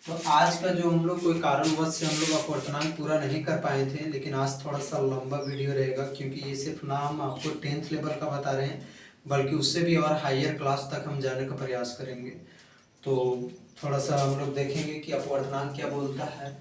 तो आज का जो हम लोग कोई कारणवश से हम लोग अपवर्तनांक पूरा नहीं कर पाए थे, लेकिन आज थोड़ा सा लंबा वीडियो रहेगा क्योंकि ये सिर्फ ना हम आपको 10th लेवल का बता रहे हैं बल्कि उससे भी और हायर क्लास तक हम जाने का प्रयास करेंगे। तो थोड़ा सा हम लोग देखेंगे कि अपवर्तनांक क्या बोलता है।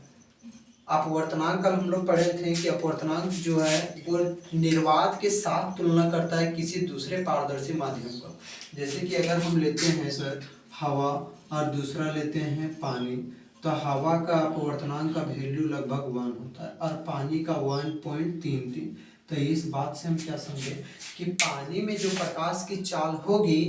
अपवर्तनांक कल हम लोग पढ़े थे कि अपवर्तनांक जो है वो निर्वात के साथ तुलना करता है किसी दूसरे पारदर्शी माध्यम का। जैसे कि अगर हम लेते हैं सर हवा और दूसरा लेते हैं पानी, तो हवा का अपवर्तनांक का वैल्यू लगभग 1 होता है और पानी का 1.33। तो इस बात से हम क्या समझे कि पानी में जो प्रकाश की चाल होगी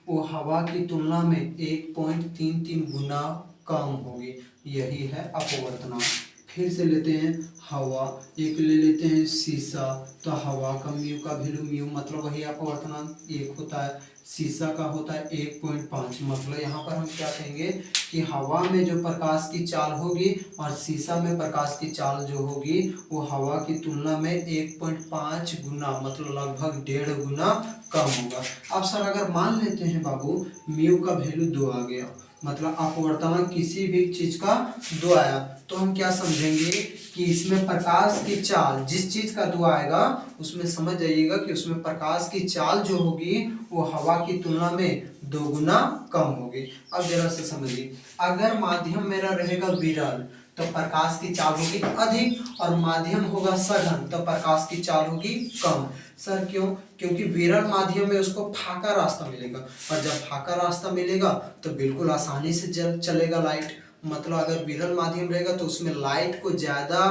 वो हवा की तुलना में 1.33 गुना कम होगी। यही है अपवर्तनांक। फिर से लेते हैं हवा, एक ले लेते हैं शीशा, तो हवा का म्यू का वैल्यू म्यू मतलब वही अपवर्तनांक 1 होता है, शीशा का होता है 1.5। मतलब यहाँ पर हम क्या कहेंगे कि हवा में जो प्रकाश की चाल होगी और शीशा में प्रकाश की चाल जो होगी वो हवा की तुलना में 1.5 गुना मतलब लगभग 1.5 गुना कम होगा। अब सर अगर मान लेते हैं बाबू म्यू का वैल्यू 2 आ गया, मतलब अपवर्तनांक किसी भी चीज का 2 आया, तो हम क्या समझेंगे कि इसमें प्रकाश की चाल जिस चीज का 2 आएगा उसमें समझ जाइएगा कि उसमें प्रकाश की चाल जो होगी वो हवा की तुलना में 2 गुना कम होगी। अब जरा से समझिए, अगर माध्यम मेरा रहेगा विरल तो प्रकाश की चाल होगी अधिक और माध्यम होगा सघन तो प्रकाश की चाल होगी कम। सर क्यों? क्योंकि विरल माध्यम में उसको फाका रास्ता मिलेगा और जब फाका रास्ता मिलेगा तो बिल्कुल आसानी से चलेगा लाइट। मतलब अगर विरल माध्यम रहेगा तो उसमें लाइट को ज़्यादा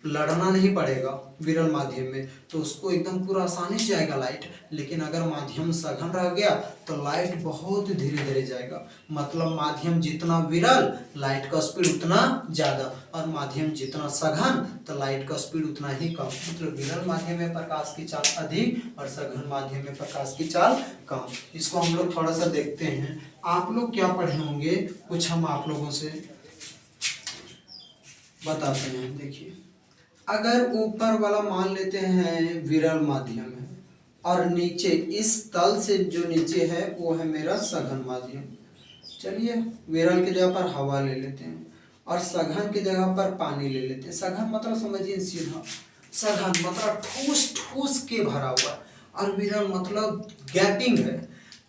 लड़ना नहीं पड़ेगा विरल माध्यम में, तो उसको एकदम पूरा आसानी से जाएगा लाइट। लेकिन अगर माध्यम सघन रह गया तो लाइट बहुत धीरे धीरे जाएगा। मतलब माध्यम जितना विरल लाइट का स्पीड उतना ज़्यादा और माध्यम जितना सघन तो लाइट का स्पीड उतना ही कम। मतलब विरल माध्यम में प्रकाश की चाल अधिक और सघन माध्यम में प्रकाश की चाल कम। इसको हम लोग थोड़ा सा देखते हैं। आप लोग क्या पढ़े होंगे कुछ हम आप लोगों से बताते हैं। देखिए, अगर ऊपर वाला मान लेते हैं विरल माध्यम है और नीचे इस तल से जो नीचे है वो है मेरा सघन माध्यम। चलिए विरल की जगह पर हवा ले लेते हैं और सघन की जगह पर पानी ले लेते हैं। सघन मतलब समझिए सीधा, सघन मतलब ठूस ठूस के भरा हुआ और विरल मतलब गैपिंग है।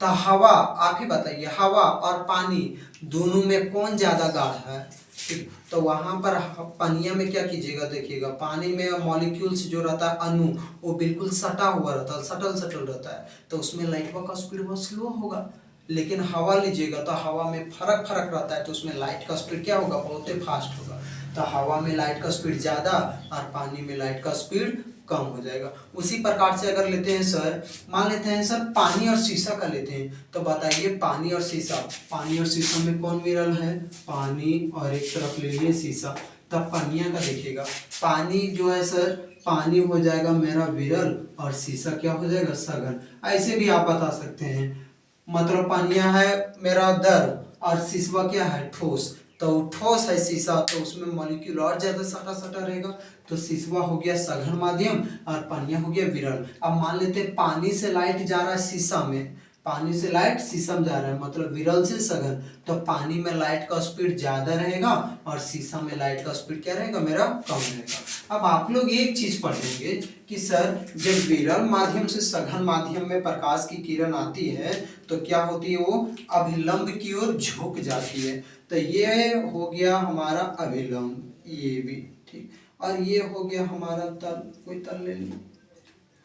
तो हवा, आप ही बताइए, हवा और पानी दोनों में कौन ज्यादा गाढ़ा है? ठीक, तो वहां पर पानिया में क्या कीजिएगा, देखिएगा पानी में मॉलिक्यूल्स जो रहता है अणु वो बिल्कुल सटा हुआ रहता है, सटल सटल रहता है, तो उसमें लाइट का स्पीड बहुत स्लो होगा। लेकिन हवा लीजिएगा तो हवा में फर्क फर्क रहता है, तो उसमें लाइट का स्पीड क्या होगा, बहुत ही फास्ट होगा। तो हवा में लाइट का स्पीड ज़्यादा और पानी में लाइट का स्पीड कम हो जाएगा। उसी प्रकार से अगर लेते हैं सर, मान लेते हैं सर पानी और शीशा का लेते हैं, तो बताइए पानी और शीशा, पानी और शीशा में कौन विरल है? पानी, और एक तरफ ले लिए शीशा। तब पानिया का देखिएगा, पानी जो है सर पानी हो जाएगा मेरा विरल और शीशा क्या हो जाएगा, सघन। ऐसे भी आप बता सकते हैं, मतलब पानिया है मेरा दर और शीशा क्या है, ठोस। तो ठोस है शीशा तो उसमें मॉलिक्यूल और ज्यादा सटा सटा रहेगा, तो शीशा हो गया सघन माध्यम और पानिया हो गया विरल। अब मान लेते हैं पानी से लाइट जा रहा है शीशा में, पानी से लाइट शीशा में जा रहा है मतलब विरल से सघन, तो पानी में लाइट का स्पीड ज्यादा रहेगा और शीशा में लाइट का स्पीड क्या रहेगा, मेरा कम रहेगा। अब आप लोग एक चीज पढ़ेंगे कि सर जब विरल माध्यम से सघन माध्यम में प्रकाश की किरण आती है तो क्या होती है, वो अभिलंब की ओर झुक जाती है। तो ये हो गया हमारा अभिलंब, ये भी ठीक, और ये हो गया हमारा तल, कोई तल ले लीजिए।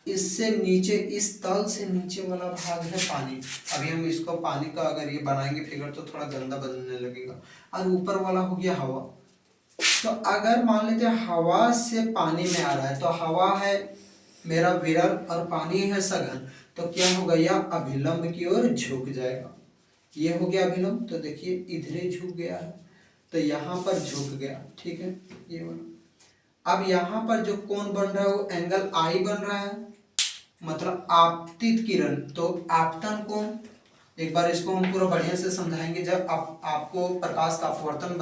इससे नीचे, इस तल से नीचे वाला भाग है पानी। अभी हम इसको पानी का अगर ये बनाएंगे फिगर तो थोड़ा गंदा बनने लगेगा। और ऊपर वाला हो गया हवा। तो अगर मान लेते हैं हवा से पानी में आ रहा है तो हवा है मेरा विरल और पानी है सघन, तो क्या होगा, यह अभिलंब की ओर झुक जाएगा। ये हो गया अभिलंब, तो देखिए इधरे झुक गया है तो यहाँ पर झुक गया, ठीक है ये वाला। अब यहाँ पर जो कोण बन रहा है वो एंगल आई बन रहा है, मतलब आपतित किरण, तो आपतन कोण। एक बार इसको हम पूरा बढ़िया से समझाएंगे जब आपको प्रकाश का अपवर्तन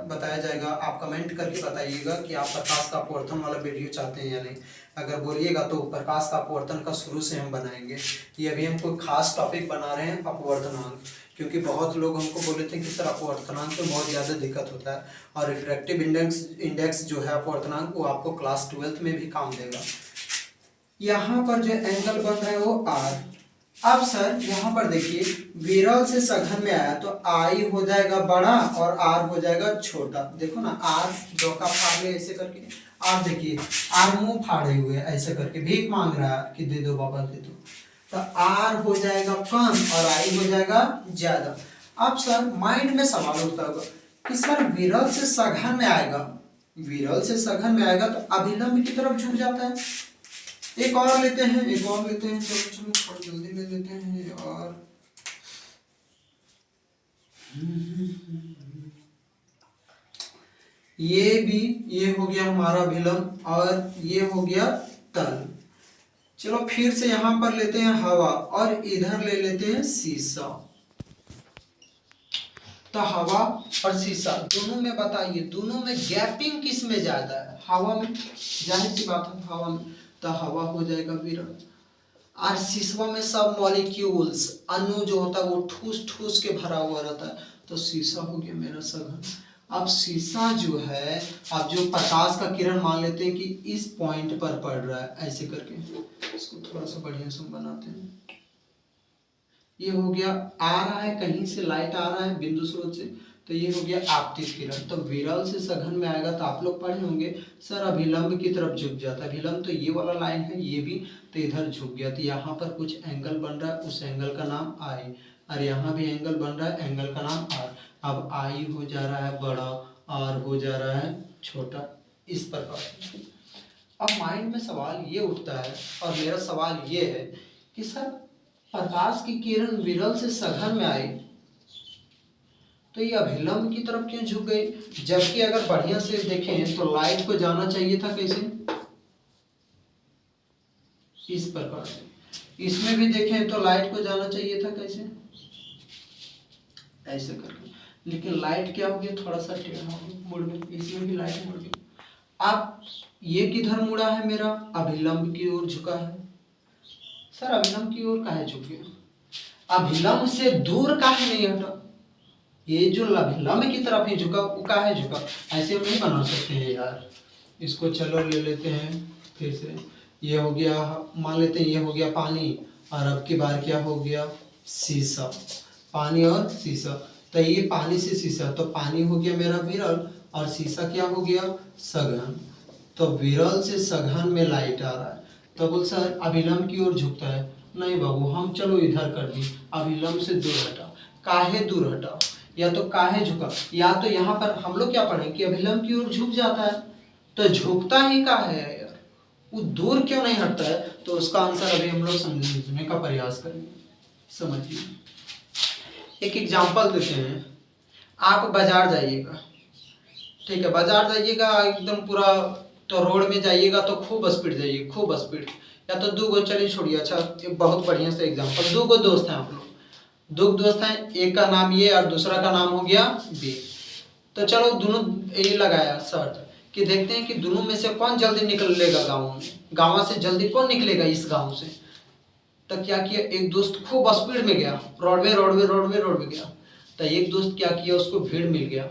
बताया जाएगा। आप कमेंट करके बताइएगा कि आप प्रकाश का अपवर्तन वाला वीडियो चाहते हैं या नहीं। अगर बोलिएगा तो प्रकाश का अपवर्तन का शुरू से हम बनाएंगे। ये अभी हम कोई खास टॉपिक बना रहे हैं अपवर्तनांक, क्योंकि बहुत लोग हमको बोले थे कि सर अपवर्तनांक में बहुत ज़्यादा दिक्कत होता है, और रिफ्रैक्टिव इंडेक्स जो है अपवर्तनांक वो आपको क्लास 12th में भी काम देगा। यहाँ पर जो एंगल बन रहा है वो आर। अब सर यहाँ पर देखिए विरल से सघन में आया तो आई हो जाएगा बड़ा और आर हो जाएगा छोटा। देखो ना, आर डोका फाड़ ले ऐसे करके, आप देखिए आर मुंह फाड़े हुए ऐसे करके भीख मांग रहा है कि दे दो बाबा दे दो। तो आर हो जाएगा कम और आई हो जाएगा ज्यादा। अब सर माइंड में सवाल उठता होगा कि सर विरल से सघन में आएगा, विरल से सघन में आएगा तो अभिलंब की तरफ झुक जाता है। एक और लेते हैं, चलो चलो थोड़ा जल्दी ले लेते हैं। और ये भी, ये हो गया हमारा अभिलंब और ये हो गया तल। चलो फिर से यहां पर लेते हैं हवा और इधर ले लेते हैं शीशा। तो हवा और शीशा दोनों में बताइए, दोनों में गैपिंग किस में ज्यादा है? हवा में, जाहिर सी बात है हवा में, तो हवा हो जाएगा विरल। और शीशा में सब मॉलिक्यूल्स अणु जो होता है वो ठूस ठूस के भरा हुआ रहता है, तो शीशा हो गया मेरा सघन। अब शीशा जो है, अब जो प्रकाश का किरण मान लेते हैं कि इस पॉइंट पर पड़ रहा है ऐसे करके, इसको थोड़ा सा बढ़िया से बनाते हैं। ये हो गया, आ रहा है कहीं से लाइट आ रहा है बिंदु स्रोत से, तो ये हो गया आपतित किरण। तो विरल से सघन में आएगा तो आप लोग पढ़े होंगे सर अभिलंब की तरफ झुक जाता है। अभिलंब तो ये वाला लाइन है, ये भी तो इधर झुक गया, तो यहाँ पर कुछ एंगल बन रहा है, उस एंगल का नाम आई। और यहाँ भी एंगल बन रहा है, एंगल का नाम आर। अब आई हो जा रहा है बड़ा, आर हो जा रहा है छोटा, इस प्रकार। अब माइंड में सवाल ये उठता है, और मेरा सवाल ये है कि सर प्रकाश की किरण विरल से सघन में आई तो ये अभिलंब की तरफ क्यों झुक गई? जबकि अगर बढ़िया से देखें तो लाइट को जाना चाहिए था कैसे? इस प्रकार से। इसमें भी देखें तो लाइट को जाना चाहिए था कैसे? ऐसे करके। लेकिन लाइट क्या हो गया, थोड़ा सा टेढ़ा हो गया, मुड़ गई। इसमें भी लाइट मुड़ गई। अब ये किधर मुड़ा है मेरा? अभिलंब की ओर झुका है। सर अभिलंब की ओर काहे झुक गया? अभिलंब से दूर काहे नहीं हटा? ये जो अभिलंब की तरफ ही झुका वो काहे झुका? ऐसे हम नहीं बना सकते हैं यार। इसको चलो ले लेते हैं फिर से। ये हो गया, मान लेते हैं ये हो गया पानी, और अब की बार क्या हो गया? शीशा। पानी और शीशा, तो ये पानी से शीशा, तो पानी हो गया मेरा विरल और शीशा क्या हो गया? सघन। तो विरल से सघन में लाइट आ रहा है, तो बोल सर अभिलंब की ओर झुकता है। नहीं बाबू, हम चलो इधर कर दी, अभिलंब से दूर हटा। काहे दूर हटा? या तो काहे झुका, या तो यहाँ पर हम लोग क्या पढ़े कि अभिलंब की ओर झुक जाता है, तो झुकता ही काहे है यार, वो दूर क्यों नहीं हटता है? तो उसका आंसर अभी हम लोग समझने का प्रयास करेंगे। समझिए, एक एग्जांपल देते हैं। आप बाजार जाइएगा, ठीक है, बाजार जाइएगा एकदम पूरा, तो रोड में जाइएगा तो खूब स्पीड जाइए, खूब स्पीड। या तो दो गो, चलिए छोड़िए, अच्छा एक बहुत बढ़िया सा एग्जांपल, दो गो दोस्त हैं आप लोग, दो दोस्त हैं, एक का नाम ये और दूसरा का नाम हो गया बी। तो चलो दोनों ये लगाया शर्त कि देखते हैं कि दोनों में से कौन जल्दी निकलेगा गाँव में, गाँव से जल्दी कौन निकलेगा इस गाँव से। तो क्या किया, एक दोस्त खूब स्पीड में गया, रोडवे गया। तो एक दोस्त क्या किया, उसको भीड़ मिल गया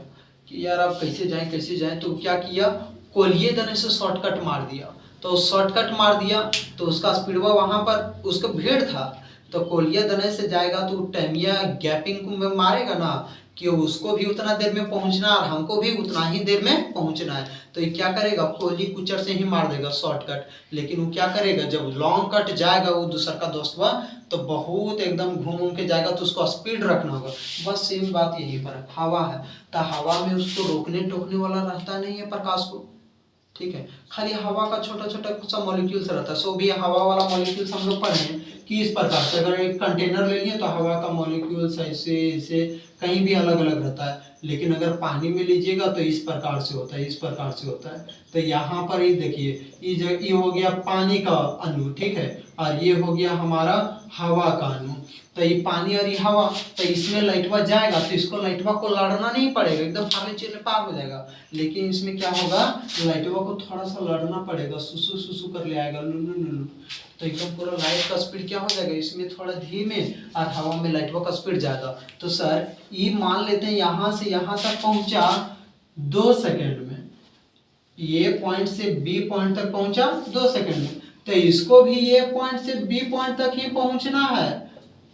कि यार आप कैसे जाएं, तो क्या किया, कोलिए दने से शॉर्टकट मार दिया। तो शॉर्टकट मार दिया तो उसका स्पीडवा वहां पर, उसका भीड़ था, तो कोलिया दने से जाएगा तो टाइमिया गैपिंग में मारेगा ना, कि उसको भी उतना देर में पहुंचना और हमको भी उतना ही देर में पहुंचना है। तो ये क्या करेगा, कोली कुचर से ही मार देगा शॉर्टकट। लेकिन वो क्या करेगा, जब लॉन्ग कट जाएगा वो दूसरा का दोस्तवा, तो बहुत एकदम घूम के जाएगा, तो उसको स्पीड रखना होगा। बस सेम बात यही पर है, हवा है तो हवा में उसको रोकने टोकने वाला रहता नहीं है प्रकाश को, ठीक है। खाली हवा का छोटा छोटा कुछ मॉलिक्यूल्स रहता है। सो भी हवा वाला मॉलिक्यूल्स हम लोग पढ़े हैं कि इस प्रकार से, अगर एक कंटेनर ले लिए तो हवा का मॉलिक्यूल्स ऐसे ऐसे कहीं भी अलग अलग रहता है। लेकिन अगर पानी में लीजिएगा तो इस प्रकार से होता है, इस प्रकार से होता है। तो यहाँ पर ही देखिए, ये हो गया पानी का अणु, ठीक है, और ये हो गया हमारा हवा का अणु। तो ये पानी और ये हवा, तो इसमें लाइटवा जाएगा तो इसको लाइटवा को लड़ना नहीं पड़ेगा, एकदम फाले चिल्ले पार हो जाएगा। लेकिन इसमें क्या होगा, लाइटवा को थोड़ा सा लड़ना पड़ेगा, सुसु सुसु कर ले आएगा, लुलु लुलु। तो एकदम पूरा लाइट का स्पीड क्या हो जाएगा, इसमें थोड़ा धीमे और हवा में लाइट का स्पीड ज़्यादा। तो सर ये मान लेते हैं यहाँ से यहाँ तक पहुँचा 2 सेकंड में, ये पॉइंट से बी पॉइंट तक पहुँचा 2 सेकंड में, तो इसको भी ये पॉइंट से बी पॉइंट तक ही पहुँचना है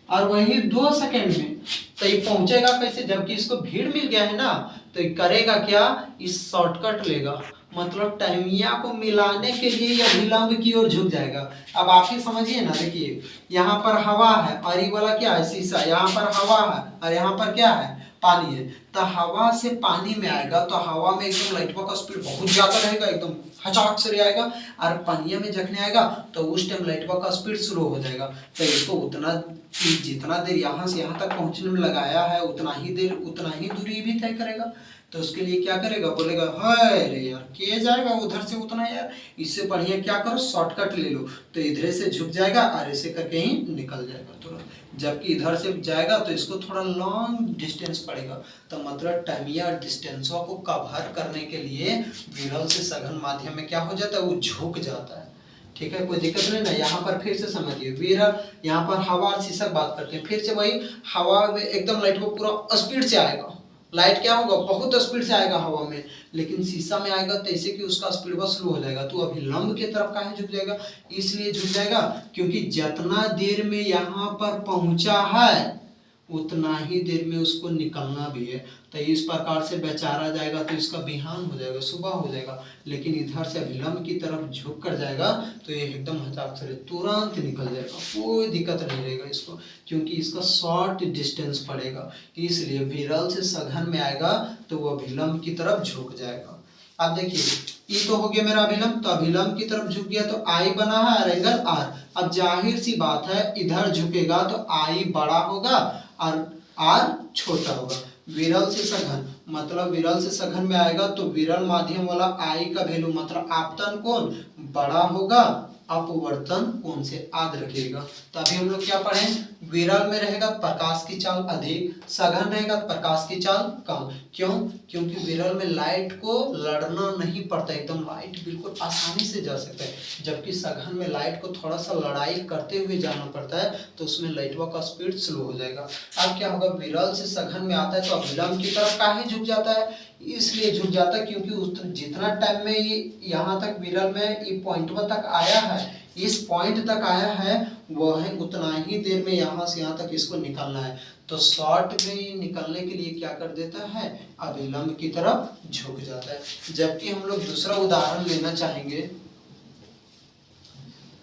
और वही 2 सेकंड में। तो ये पहुँचेगा कैसे, जबकि इसको भीड़ मिल गया है ना, तो ये करेगा क्या, इस शॉर्टकट लेगा, मतलब टाइमिया को मिलाने के लिए यह विलंब की ओर झुक जाएगा। अब आप ही समझिए ना, देखिए यहाँ पर हवा है और ये वाला क्या है, शीशा, यहाँ पर हवा है और यहाँ पर क्या है, पानी है। तो हवा से पानी में आएगा तो हवा में एकदम लाइट का स्पीड बहुत ज्यादा रहेगा, एकदम हचाक से आएगा, और पानिया में जखने आएगा तो उस टाइम लाइट का स्पीड स्लो हो जाएगा। तो इसको उतना जितना देर यहाँ से यहाँ तक पहुँचने में लगाया है उतना ही दूरी भी तय करेगा। तो उसके लिए क्या करेगा, बोलेगा अरे यार के जाएगा उधर से उतना, यार इससे बढ़िया क्या करो शॉर्टकट ले लो। तो इधर से झुक जाएगा और ऐसे करके ही निकल जाएगा तुरंत। जबकि इधर से जाएगा तो इसको थोड़ा लॉन्ग डिस्टेंस पड़ेगा। तो मतलब टाइमिया और डिस्टेंसों को कवर करने के लिए विरल से सघन माध्यम में क्या हो जाता है, वो झुक जाता है। ठीक है, कोई दिक्कत नहीं ना। यहाँ पर फिर से समझिए, विरल यहाँ पर हवा और शीशा बात करते हैं, फिर से वही हवा में एकदम लाइट को पूरा स्पीड से आएगा, लाइट क्या होगा बहुत स्पीड से आएगा हवा में, लेकिन शीशा में आएगा तो ऐसे कि उसका स्पीड बहुत स्लो हो जाएगा। तो अभी लंब की तरफ काहे झुक जाएगा, इसलिए झुक जाएगा क्योंकि जितना देर में यहाँ पर पहुंचा है उतना ही देर में उसको निकलना भी है। तो इस प्रकार से बेचारा जाएगा तो इसका बिहान हो जाएगा, सुबह हो जाएगा, लेकिन इधर से अभिलंब की तरफ झुक कर जाएगा तो ये एकदम हचाक से तुरंत निकल जाएगा, कोई दिक्कत नहीं रहेगा इसको, क्योंकि इसका शॉर्ट डिस्टेंस पड़ेगा। इसलिए विरल से सघन में आएगा तो वो अभिलंब की तरफ झुक जाएगा। अब देखिए ये तो हो गया मेरा अभिलंब, तो अभिलंब की तरफ झुक गया तो आई बना है और एंगल आर। अब जाहिर सी बात है इधर झुकेगा तो आई बड़ा होगा और आर छोटा होगा। विरल से सघन मतलब विरल से सघन में आएगा तो विरल माध्यम वाला आई का वैल्यू मतलब आपतन कोण बड़ा होगा, अपवर्तन कोण से याद रखिएगा। तो अभी हम लोग क्या पढ़े, विरल में रहेगा प्रकाश की चाल अधिक, सघन रहेगा प्रकाश की चाल कम। क्यों, क्योंकि विरल में लाइट को लड़ना नहीं पड़ता, एकदम लाइट बिल्कुल आसानी से जा सकता है, जबकि सघन में लाइट को थोड़ा सा लड़ाई करते हुए जाना पड़ता है, तो उसमें लाइटवा का स्पीड स्लो हो जाएगा। अब क्या होगा, विरल से सघन में आता है तो अभिलंब की तरफ काहे झुक जाता है, इसलिए झुक जाता है क्योंकि उस जितना टाइम में ये यहाँ तक विरल में ये पॉइंट तक आया है, इस पॉइंट तक आया है, वो है उतना ही देर में यहाँ से यहाँ तक इसको निकलना है। तो शॉर्ट में निकलने के लिए क्या कर देता है, अभिलंब की तरफ झुक जाता है। जबकि हम लोग दूसरा उदाहरण लेना चाहेंगे,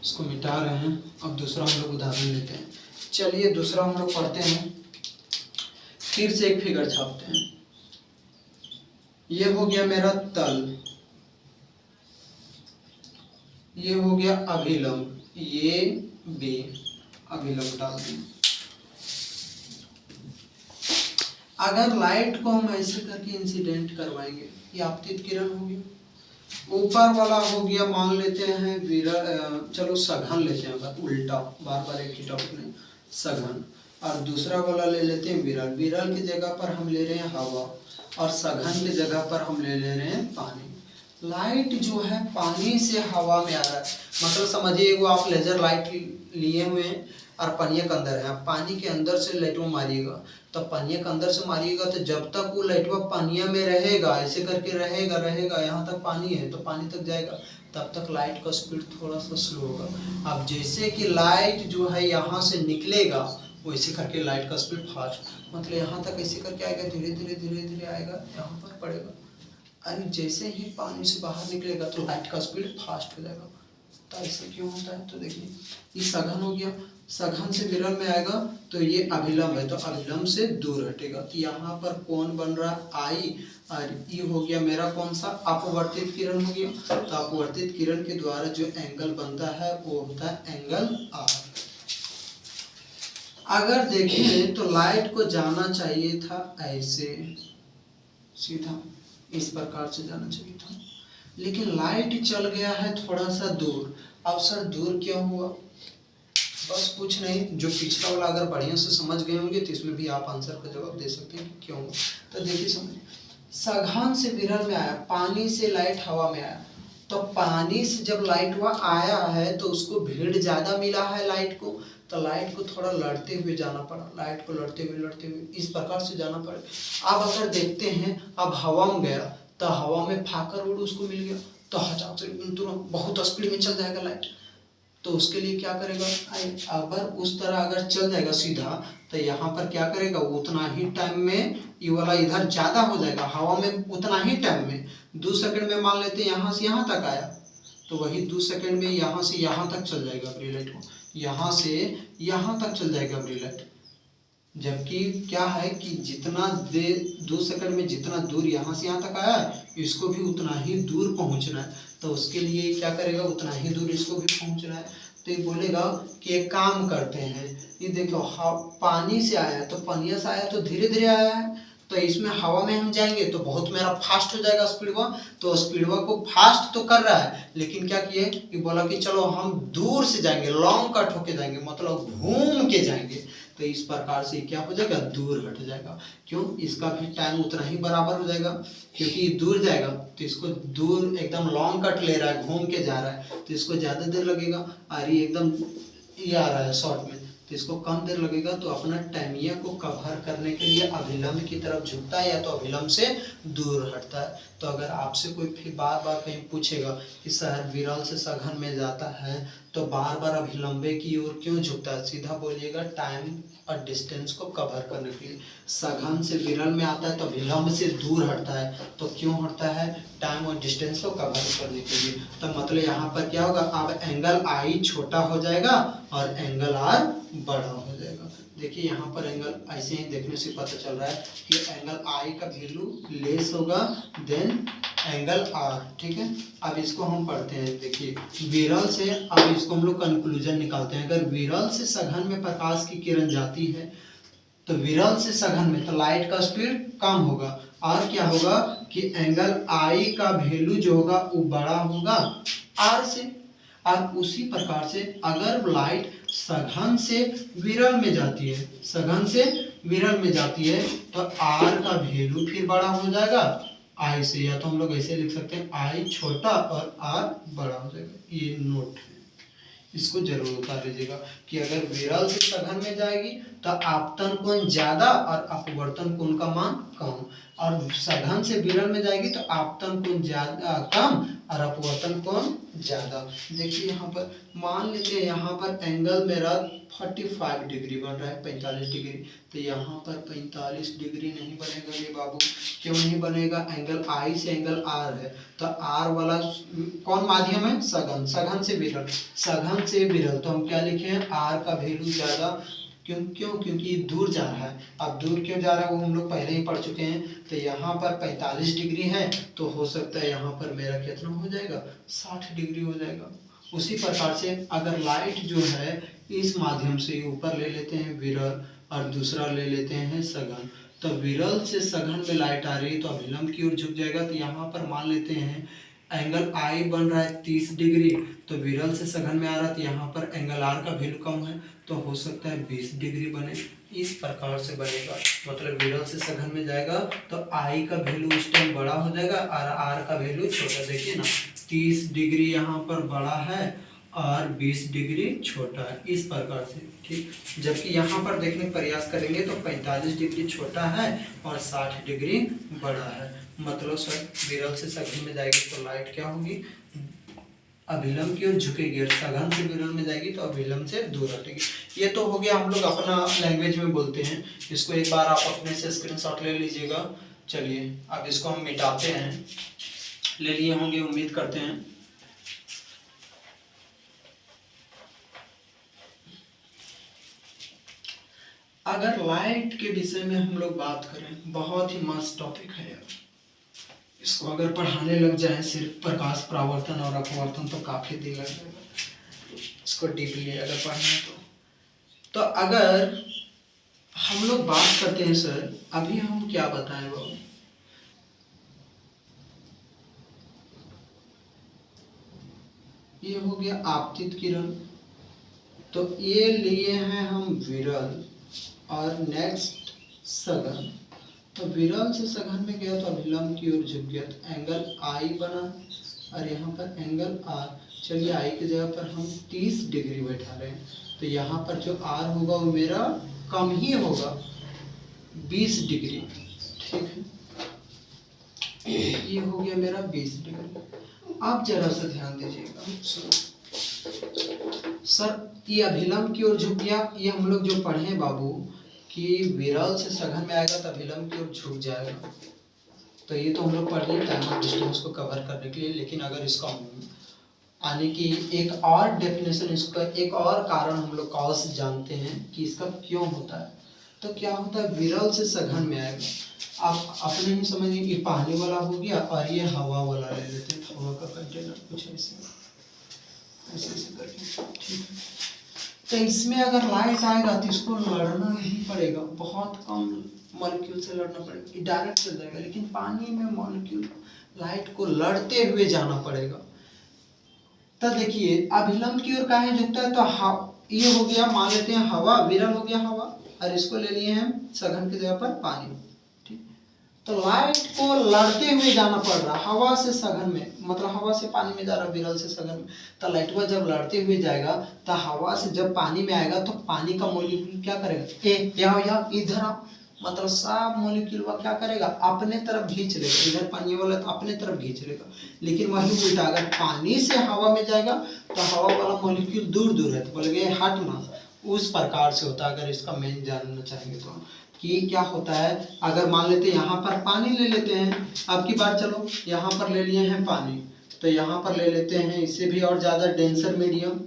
इसको मिटा रहे हैं, अब दूसरा हम लोग उदाहरण लेते हैं। चलिए दूसरा हम लोग पढ़ते हैं, फिर से एक फिगर छापते हैं। ये हो गया मेरा तल, ये हो गया अभिलंब, ये बी अभिलंब डाल दें। अगर लाइट को हम ऐसे करके इंसिडेंट करवाएंगे, ये आपतित किरण होगी, ऊपर वाला हो गया मान लेते हैं विरल, चलो सघन लेते हैं, अगर उल्टा बार बार एक ही टॉपिक नहीं, सघन, और दूसरा वाला ले लेते हैं विरल। विरल की जगह पर हम ले रहे हैं हवा और सघन की जगह पर हम ले रहे हैं पानी। लाइट जो है पानी से हवा में आ रहा है, मतलब समझिए वो आप लेजर लाइट लिए हुए हैं और पानी के अंदर है, पानी के अंदर से लाइट में मारिएगा, तो पानी के अंदर से मारिएगा तो जब तक वो लाइट पानी में रहेगा, ऐसे करके रहेगा रहेगा, यहाँ तक पानी है तो पानी तक जाएगा, तब तक लाइट का स्पीड थोड़ा सा स्लो होगा। अब जैसे कि लाइट जो है यहाँ से निकलेगा वैसे करके लाइट का स्पीड फास्ट, मतलब यहाँ तक ऐसे करके आएगा, धीरे धीरे धीरे धीरे आएगा, यहाँ पर पड़ेगा, अरे जैसे ही पानी से बाहर निकलेगा तो लाइट का स्पीड फास्ट हो जाएगा। तो ऐसे क्यों होता है, तो देखिए ये सघन हो गया, सघन से विरल में आएगा तो ये अभिलंब है, तो अभिलंब से दूर हटेगा, तो यहाँ पर कौन बन रहा है आई, और ये हो गया मेरा कौन सा अपवर्तित किरण हो गया। तो अपवर्तित किरण के द्वारा जो एंगल बनता है वो होता है एंगल आर। अगर देखें तो लाइट को जाना चाहिए था ऐसे सीधा, इस प्रकार से जाना चाहिए था, लेकिन लाइट चल गया है थोड़ा सा दूर। अब सर दूर क्यों हुआ, बस कुछ नहीं, जो पिछला वाला अगर बढ़िया से समझ गए होंगे तो इसमें भी आप आंसर का जवाब दे सकते हैं कि क्यों हुआ। तो देखिए समझिए, सघन से विरल में आया, पानी से लाइट हवा में आया, तो पानी से जब लाइट वह आया है तो उसको भीड़ ज़्यादा मिला है लाइट को, तो लाइट को थोड़ा लड़ते हुए जाना पड़ा, लाइट को लड़ते हुए इस प्रकार से जाना पड़े। अब अगर देखते हैं अब हवा में गया तो हवा में फाकर रोड उसको मिल गया तो हटाओ तुरंत बहुत स्पीड में चल जाएगा लाइट। तो उसके लिए क्या करेगा, अगर उस तरह अगर चल जाएगा सीधा तो यहाँ पर क्या करेगा, उतना ही टाइम में ये वाला इधर ज़्यादा हो जाएगा, हवा में उतना ही टाइम में 2 सेकंड में मान लेते हैं यहाँ से यहाँ तक आया तो वही 2 सेकंड में यहाँ से यहाँ तक चल जाएगा अपनी लाइट को, यहाँ से यहाँ तक चल जाएगा अपनी लाइट। जबकि क्या है कि जितना देर 2 सेकंड में जितना दूर यहाँ से यहाँ तक आया है इसको भी उतना ही दूर पहुँचना है, तो उसके लिए क्या करेगा, उतना ही दूर इसको भी पहुँचना है। तो ये बोलेगा कि एक काम करते हैं, ये देखो पानी से आया तो पानी से आया तो धीरे धीरे आया है, तो इसमें हवा में हम जाएंगे तो बहुत मेरा फास्ट हो जाएगा स्पीडवा, तो स्पीडवा को फास्ट तो कर रहा है लेकिन क्या किए कि बोला कि चलो हम दूर से जाएंगे, लॉन्ग कट होके जाएंगे, मतलब घूम के जाएंगे, तो इस प्रकार से क्या हो जाएगा, दूर हट जाएगा। क्यों, इसका भी टाइम उतना ही बराबर हो जाएगा क्योंकि दूर जाएगा तो इसको दूर एकदम लॉन्ग कट ले रहा है, घूम के जा रहा है तो इसको ज़्यादा देर लगेगा, और ये एकदम ये आ रहा है शॉर्ट में तो इसको कम देर लगेगा। तो अपना टाइमिया को कवर करने के लिए अभिलंब की तरफ झुकता है या तो अभिलंब से दूर हटता है। तो अगर आपसे कोई फिर बार बार कहीं पूछेगा कि शहर विरल से सघन में जाता है तो बार बार अभिलंबे की ओर क्यों झुकता है, सीधा बोलिएगा टाइम और डिस्टेंस को कवर करने के लिए। सघन से विरल में आता है तो अभिलंब से दूर हटता है, तो क्यों हटता है, टाइम और डिस्टेंस को कवर करने के लिए। तो मतलब यहाँ पर क्या होगा, अब एंगल आई छोटा हो जाएगा और एंगल आर बड़ा हो जाएगा। देखिए यहाँ पर एंगल ऐसे ही देखने से पता चल रहा है कि एंगल आई का वैल्यू लेस होगा देन एंगल आर, ठीक है। अब इसको हम पढ़ते हैं, देखिए विरल से, अब इसको हम लोग कंक्लूजन निकालते हैं। अगर विरल से सघन में प्रकाश की किरण जाती है तो विरल से सघन में तो लाइट का स्पीड कम होगा और क्या होगा कि एंगल आई का वैल्यू जो होगा वो बड़ा होगा आर से। और उसी प्रकार से अगर लाइट सघन से विरल में जाती है, सघन से विरल में जाती है तो आर का वैल्यू फिर बड़ा हो जाएगा आई से, या तो हम लोग ऐसे लिख सकते हैं आई छोटा और आर बड़ा हो जाएगा। ये नोट है, इसको जरूर उतार लीजिएगा कि अगर विरल से सघन में जाएगी तो आपतन कोण ज्यादा और अपवर्तन कोण का मान कम, और सघन से विरल में जाएगी तो आपतन कोण ज्यादा कम और अपवर्तन कोण ज्यादा। देखिए यहाँ पर मान लीजिए यहाँ पर एंगल मेरा 45 डिग्री बन रहा है, 45 डिग्री, तो यहाँ पर 45 डिग्री नहीं बनेगा ये बाबू। क्यों नहीं बनेगा, एंगल आई से एंगल आर है तो आर वाला कौन माध्यम है, सघन, सघन से विरल, सघन से विरल, तो हम क्या लिखे हैं आर का वैल्यू ज्यादा। क्योंकि दूर जा रहा है। अब दूर क्यों जा रहा है वो हम लोग पहले ही पढ़ चुके हैं। तो यहाँ पर 45 डिग्री है तो हो सकता है यहाँ पर मेरा कितना हो जाएगा, 60 डिग्री हो जाएगा। उसी प्रकार से अगर लाइट जो है इस माध्यम से ऊपर ले लेते हैं विरल और दूसरा ले लेते हैं सघन, तो विरल से सघन में लाइट आ रही है तो अभिलंब की ओर झुक जाएगा। तो यहाँ पर मान लेते हैं एंगल आई बन रहा है 30 डिग्री, तो विरल से सघन में आ रहा है तो यहाँ पर एंगल आर का वैल्यू कम है तो हो सकता है 20 डिग्री बने। इस प्रकार से बनेगा, मतलब विरल से सघन में जाएगा तो आई का वैल्यू उस टाइम बड़ा हो जाएगा और आर का वैल्यू छोटा। देखिए ना 30 डिग्री यहाँ पर बड़ा है और 20 डिग्री छोटा है, इस प्रकार से, ठीक। जबकि यहाँ पर देखने का प्रयास करेंगे तो 45 डिग्री छोटा है और 60 डिग्री बड़ा है। मतलब सर विरल से सघन में जाएगी तो लाइट क्या होगी, अभिलंब की ओर झुकेगी, और सघन से विरल में जाएगी तो अभिलंब से दूर हटेगी। ये तो हो गया, हम लोग अपना लैंग्वेज में बोलते हैं। इसको एक बार आप अपने से स्क्रीनशॉट ले लीजिएगा। चलिए अब इसको हम मिटाते हैं, ले लिए होंगे उम्मीद करते हैं। अगर लाइट के विषय में हम लोग बात करें, बहुत ही मस्त टॉपिक है यार। इसको अगर पढ़ाने लग जाए सिर्फ प्रकाश परावर्तन और अपवर्तन तो काफी दिन लग जाएगा। इसको डीपली अगर पढ़ना है तो अगर हम लोग बात करते हैं सर, अभी हम क्या बताएं वो, ये हो गया आपतित किरण, तो ये लिए हैं हम विरल और नेक्स्ट सघन। तो विरल से सघन में गया तो अभिलंब की ओर झुक गया तो एंगल आई बना, और यहाँ पर एंगल आर। चलिए आई की जगह पर हम 30 डिग्री बैठा रहे हैं, तो यहाँ पर जो आर होगा वो मेरा कम ही होगा, 20 डिग्री। ठीक है, ये हो गया मेरा 20 डिग्री। आप जरा सा ध्यान दीजिएगा सर, ये अभिलंब की ओर झुक गया। ये हम लोग जो पढ़े बाबू कि विरल से सघन में आएगा तो अभिलंब की ओर झुक जाएगा, तो ये तो हम लोग पढ़ लिए टाइम और डिस्टेंस को कवर करने के लिए। लेकिन अगर इसका आने की एक और डेफिनेशन, इसका एक और कारण हम लोग कॉज जानते हैं कि इसका क्यों होता है। तो क्या होता है, विरल से सघन में आएगा। आप अपने ही समझिए, ये पानी वाला हो गया और ये हवा वाला ले लेते हैं, हवा का कंटेनर कुछ ऐसे ऐसे करके। ठीक है, तो इसमें अगर लाइट आएगा तो इसको लड़ना नहीं पड़ेगा, बहुत कम मॉलिक्यूल से लड़ना पड़ेगा, ये डायरेक्ट चल जाएगा। लेकिन पानी में मॉलिक्यूल लाइट को लड़ते हुए जाना पड़ेगा। तो देखिए अभिलंब की ओर काहे झुकता है, तो ये हो गया, मान लेते हैं हवा, विरल हो गया हवा, और इसको ले लिए हैं सघन की जगह पर पानी। ठीक, तो लाइट को लड़ते हुए जाना पड़ रहा, हवा से सघन में, मतलब हवा से पानी में जा रहा, विरल से सघन में। तो लाइट को जब लड़ते हुए जाएगा तो हवा से जब पानी में आएगा तो पानी का मॉलिक्यूल क्या करेगा, या इधर आओ, मतलब सब मॉलिक्यूल क्या करेगा, अपने तरफ खींच लेगा। इधर पानी वाला तो अपने तरफ खींच लेगा। लेकिन वही उल्टा, अगर पानी से हवा में जाएगा तो हवा वाला मॉलिक्यूल दूर दूर है, तो बोलेंगे हटना। उस प्रकार से होता है। अगर इसका मेन जानना चाहेंगे तो कि क्या होता है, अगर मान लेते हैं यहाँ पर पानी ले लेते हैं, अब की बार चलो यहाँ पर ले लिए हैं पानी, तो यहाँ पर ले लेते हैं इससे भी और ज़्यादा डेंसर मीडियम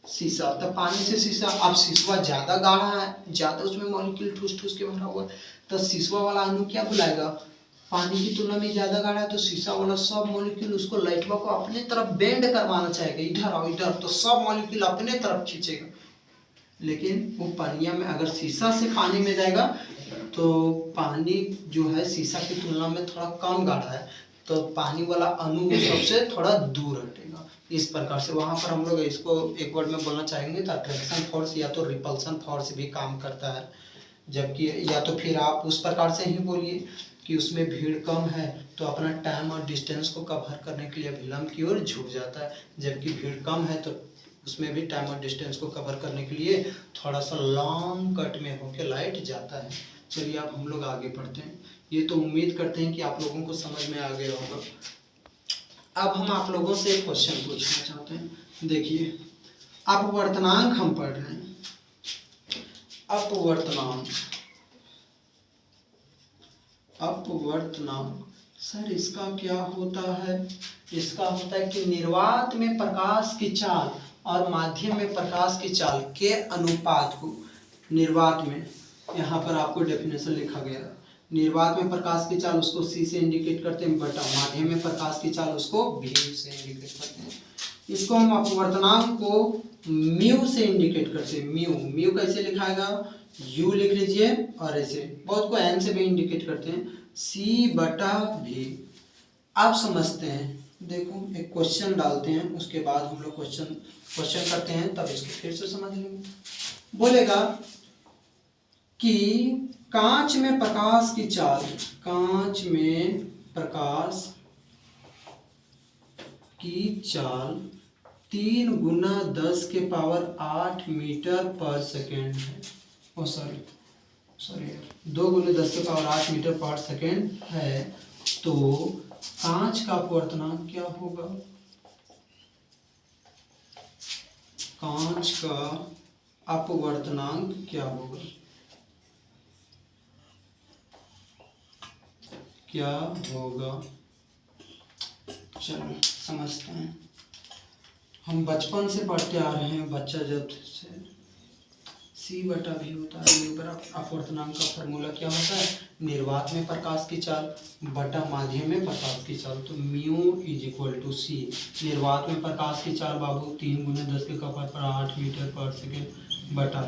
शीशा। तो पानी से शीशा, अब शीशा ज़्यादा गाढ़ा है, ज़्यादा उसमें मॉलिक्यूल ठूस ठूस के भरा हुआ है, तो शीशा वाला अणु क्या बुलाएगा, पानी की तुलना में ज़्यादा गाढ़ा है, तो शीशा वाला सब मॉलिक्यूल उसको लाइटवा को अपने तरफ बेंड करवाना चाहेगा, इधर आओ इधर, तो सब मॉलिक्यूल अपने तरफ खींचेगा। लेकिन वो पानिया में अगर शीशा से पानी में जाएगा तो पानी जो है शीशा की तुलना में थोड़ा कम गाढ़ा है, तो पानी वाला अणु सबसे थोड़ा दूर हटेगा। इस प्रकार से वहाँ पर हम लोग इसको एक वर्ड में बोलना चाहेंगे तो अट्रैक्शन फोर्स या तो रिपल्सन फोर्स भी काम करता है। जबकि या तो फिर आप उस प्रकार से ही बोलिए कि उसमें भीड़ कम है तो अपना टाइम और डिस्टेंस को कवर करने के लिए अभिलंब की ओर झुक जाता है, जबकि भीड़ कम है तो उसमें भी टाइम और डिस्टेंस को कवर करने के लिए थोड़ा सा लॉन्ग कट में होके लाइट जाता है। चलिए अब हम लोग आगे बढ़ते हैं। ये तो उम्मीद करते हैं कि आप लोगों को समझ में आ गया होगा। अब हम आप लोगों से एक क्वेश्चन पूछना चाहते हैं। देखिए अपवर्तनांक हम पढ़ रहे हैं, अपवर्तनांक, अपवर्तनांक सर इसका क्या होता है, इसका होता है कि निर्वात में प्रकाश की चाल और माध्यम में प्रकाश की चाल के अनुपात को, निर्वात में, यहाँ पर आपको डेफिनेशन लिखा गया है, निर्वात में प्रकाश की चाल उसको C से इंडिकेट करते हैं, बटा माध्यम में प्रकाश की चाल उसको V से इंडिकेट करते हैं। इसको हम अपवर्तनांक को म्यू से इंडिकेट करते हैं। म्यू, म्यू कैसे लिखाएगा, U लिख लीजिए और ऐसे, बहुत को N से भी इंडिकेट करते हैं, C/V। आप समझते हैं, देखो एक क्वेश्चन डालते हैं, उसके बाद हम लोग क्वेश्चन करते हैं, तब इसको फिर से समझ लेंगे। बोलेगा कि कांच में प्रकाश की चाल, कांच में प्रकाश की चाल 3 × 10⁸ मीटर पर सेकेंड है। ओ सॉरी 2 × 10⁸ मीटर पर सेकेंड है। तो कांच का अपवर्तनांक क्या होगा, कांच का अपवर्तनांक क्या होगा, क्या होगा, चलो समझते हैं। हम बचपन से पढ़ते आ रहे हैं, बच्चा जब से C/V होता है। म्यू पर अपवर्तनांक का फॉर्मूला क्या होता है, निर्वात में प्रकाश की चाल बटा माध्यम में प्रकाश की चाल। तो म्यू = C, निर्वात में प्रकाश की चाल बाबू 3 × 10⁸ मीटर पर सेकेंड बटा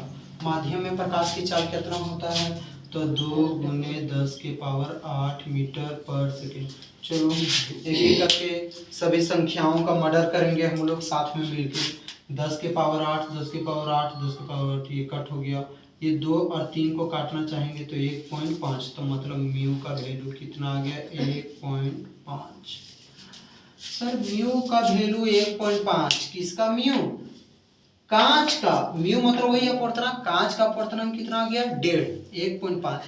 माध्यम में प्रकाश की चाल कितना होता है, तो 2 × 10⁸ मीटर पर सेकेंड। चलो एक एक करके सभी संख्याओं का मर्डर करेंगे हम लोग साथ में मिलकर। 10⁸, 10⁸, ये कट हो गया, ये 2 और 3 को काटना चाहेंगे तो 1.5, तो मतलब म्यू का वैल्यू कितना आ गया, 1.5। सर म्यू का वैल्यू 1.5, किसका म्यू? कांच का। म्यू मतलब वही अपवर्तनांक, कांच का अपवर्तनांक कितना आ गया? 1.5।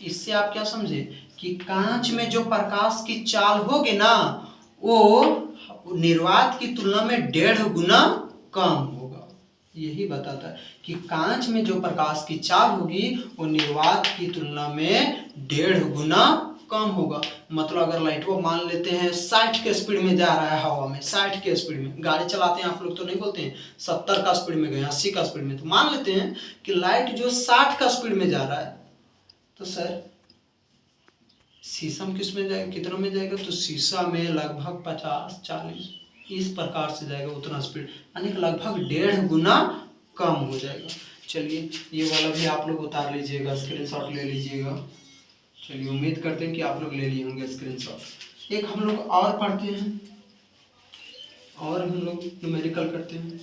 इससे आप क्या समझे कि कांच में जो प्रकाश की चाल होगी ना वो निर्वात की तुलना में 1.5 गुना कम होगा। यही बताता है कि कांच में जो प्रकाश की चाल होगी वो निर्वात की तुलना में 1.5 गुना कम होगा। मतलब अगर लाइट को मान लेते हैं 60 के स्पीड में जा रहा है हवा में, 60 के स्पीड में गाड़ी चलाते हैं आप लोग तो नहीं बोलते हैं 70 का स्पीड में गए, 80 का स्पीड में, तो मान लेते हैं कि लाइट जो 60 का स्पीड में जा रहा है तो सर शीशम किस में जाएगा, कितना में जाएगा? तो शीशा में लगभग 50-40 इस प्रकार से जाएगा, उतना स्पीड, यानी कि लगभग 1.5 गुना कम हो जाएगा। चलिए ये वाला भी आप लोग उतार लीजिएगा, स्क्रीनशॉट ले लीजिएगा। चलिए उम्मीद करते हैं कि आप लोग ले लिए होंगे स्क्रीनशॉट। एक हम लोग और पढ़ते हैं और हम लोग न्यूमेरिकल करते हैं।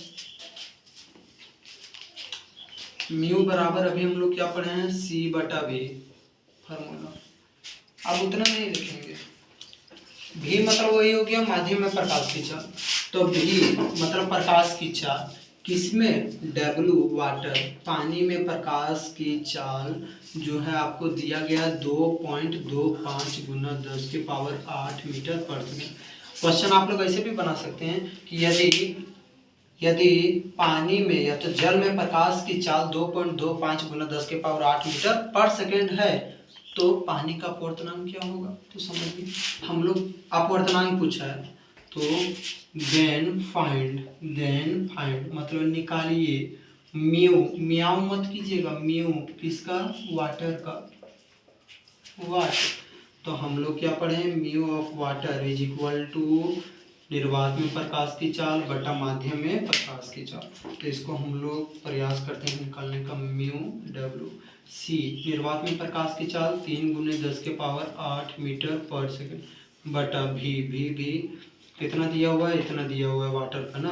म्यू बराबर अभी हम लोग क्या पढ़े हैं? C/V formula. अब उतना नहीं लिखेंगे। भी मतलब वही हो गया माध्यम में प्रकाश की चाल, तो भी मतलब प्रकाश की चाल किसमें? W वाटर, पानी में प्रकाश की चाल जो है आपको दिया गया 2.25 गुना 10⁸ मीटर पर सेकेंड। क्वेश्चन आप लोग ऐसे भी बना सकते हैं कि यदि पानी में या तो जल में प्रकाश की चाल 2.25 गुना 10⁸ मीटर पर सेकेंड है तो पानी का अपवर्तनांक क्या होगा? तो समझिए हम लोग अपवर्तनांक पूछा है तो देन फाइंड मतलब निकालिए म्यू, म्याऊ मत कीजिएगा, म्यू किसका? वाटर का, वाटर। तो हम लोग क्या पढ़े? Mu of water is equal to निर्वात में प्रकाश की चाल बटा माध्यम में प्रकाश की चाल। तो इसको हम लोग प्रयास करते हैं निकालने का। म्यू W C निर्वात में प्रकाश की चाल 3 × 10⁸ मीटर पर सेकेंड बटा भी कितना दिया हुआ है? इतना दिया हुआ है वाटर का ना,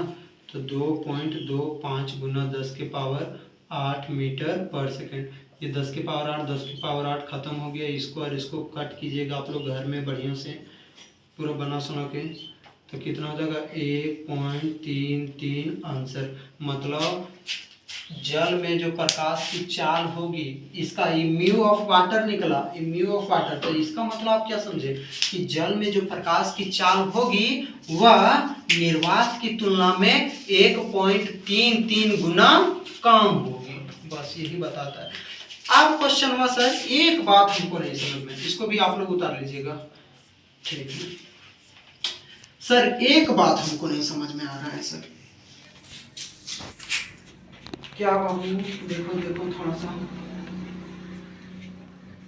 तो 2.25 गुना 10⁸ मीटर पर सेकेंड। ये 10⁸ खत्म हो गया, इसको और इसको कट कीजिएगा आप लोग घर में बढ़िया से पूरा बना सुना के, तो कितना हो जाएगा? 1.33 आंसर। मतलब जल में जो प्रकाश की चाल होगी इसका ये म्यू ऑफ वाटर निकला, ये म्यू ऑफ वाटर, तो इसका मतलब आप क्या समझे कि जल में जो प्रकाश की चाल होगी वह निर्वात की तुलना में 1.33 गुना कम होगी। बस यही बताता है। अब क्वेश्चन हुआ सर एक बात हमको नहीं समझ में, इसको भी आप लोग उतार लीजिएगा। ठीक है सर, एक बात हमको नहीं समझ में आ रहा है सर। क्या बाबू? देखो थोड़ा सा,